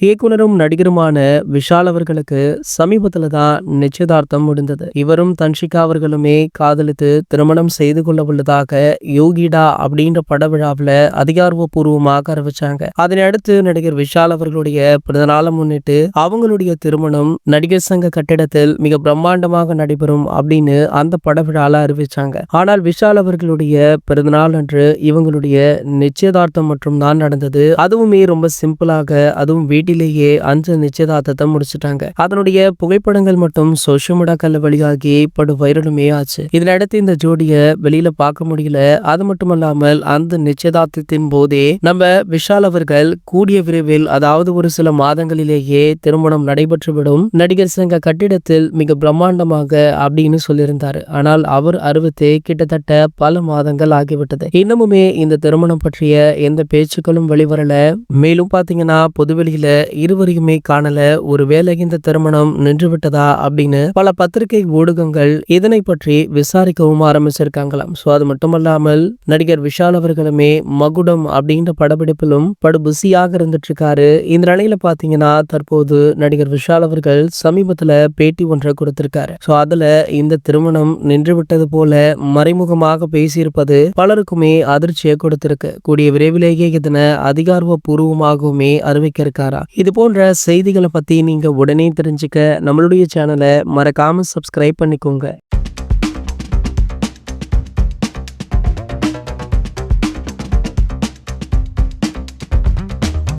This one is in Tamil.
இயக்குனரும் நடிகருமான விஷால் அவர்களுக்கு சமீபத்துல தான் நிச்சயதார்த்தம் முடிந்தது. இவரும் தன்ஷிகா அவர்களுமே காதலித்து திருமணம் செய்து கொள்ள உள்ளதாக யோகிடா அப்படின்ற படவிழாவில் அதிகாரப்பூர்வமாக அறிவிச்சாங்க. அதனை அடுத்து நடிகர் விஷால் அவர்களுடைய பிறந்தநாளை முன்னிட்டு அவங்களுடைய திருமணம் நடிகர் சங்க கட்டிடத்தில் மிக பிரம்மாண்டமாக நடைபெறும் அப்படின்னு அந்த படவிழால அறிவிச்சாங்க. ஆனால் விஷால் அவர்களுடைய பிறந்தநாள் அன்று இவங்களுடைய நிச்சயதார்த்தம் மற்றும் தான் நடந்தது. அதுவுமே ரொம்ப சிம்பிளாக, அதுவும் வீட்டிலேயே அன்று நிச்சயதார்த்தத்தை முடிச்சிட்டாங்க. அதனுடைய புகைப்படங்கள் மட்டும் சோஷியல் மீடியாக்கள்ல வெளியாகி படு வைரலுமே ஆச்சு. இதனடுத்து இந்த ஜோடியை வெளியில பார்க்க முடியல. அது மட்டுமல்லாமல் அந்த நிச்சயதார்த்தத்தின் போதே நம்ம விஷால் அவர்கள் கூடிய விரைவில், அதாவது ஒரு சில மாதங்களிலேயே திருமணம் நடைபெற்றுவிடும், நடிகர் சங்க கட்டிடத்தில் மிக பிரம்மாண்டமாக அப்படின்னு சொல்லியிருந்தாரு. ஆனால் அவர் அறிவித்தே கிட்டத்தட்ட பல மாதங்கள் ஆகிவிட்டது. இன்னமுமே இந்த திருமணம் பற்றிய எந்த பேச்சுக்களும் வெளிவரல. மேலும் பாத்தீங்கன்னா பொதுவெளியில இருவரையுமே காணல. ஒருவேளை இந்த திருமணம் நின்று விட்டதா அப்படின்னு பல பத்திரிகை ஊடகங்கள் இதனை பற்றி விசாரிக்கவும் ஆரம்பிச்சிருக்காங்களாம். சோ அது மட்டுமல்லாமல் நடிகர் விஷால் அவர்களுமே மகுடம் அப்படின்ற படப்பிடிப்பிலும் படு பிஸியாக இருந்துட்டு இருக்காரு. இந்த நிலையில பாத்தீங்கன்னா தற்போது நடிகர் விஷால் அவர்கள் சமீபத்துல பேட்டி ஒன்றை கொடுத்திருக்காரு. சோ அதுல இந்த திருமணம் நின்று விட்டது போல மறைமுகமாக பேசியிருப்பது பலருக்குமே அதிர்ச்சியை கொடுத்திருக்கு. கூடிய விரைவிலேயே இதனை அதிகாரப்பூர்வமாகவுமே அறிவிக்க இருக்காரா. இது போன்ற செய்திகளை பத்தி நீங்க உடனே தெரிஞ்சுக்க நம்மளுடைய சேனலை மறக்காம சப்ஸ்கிரைப் பண்ணிக்கோங்க.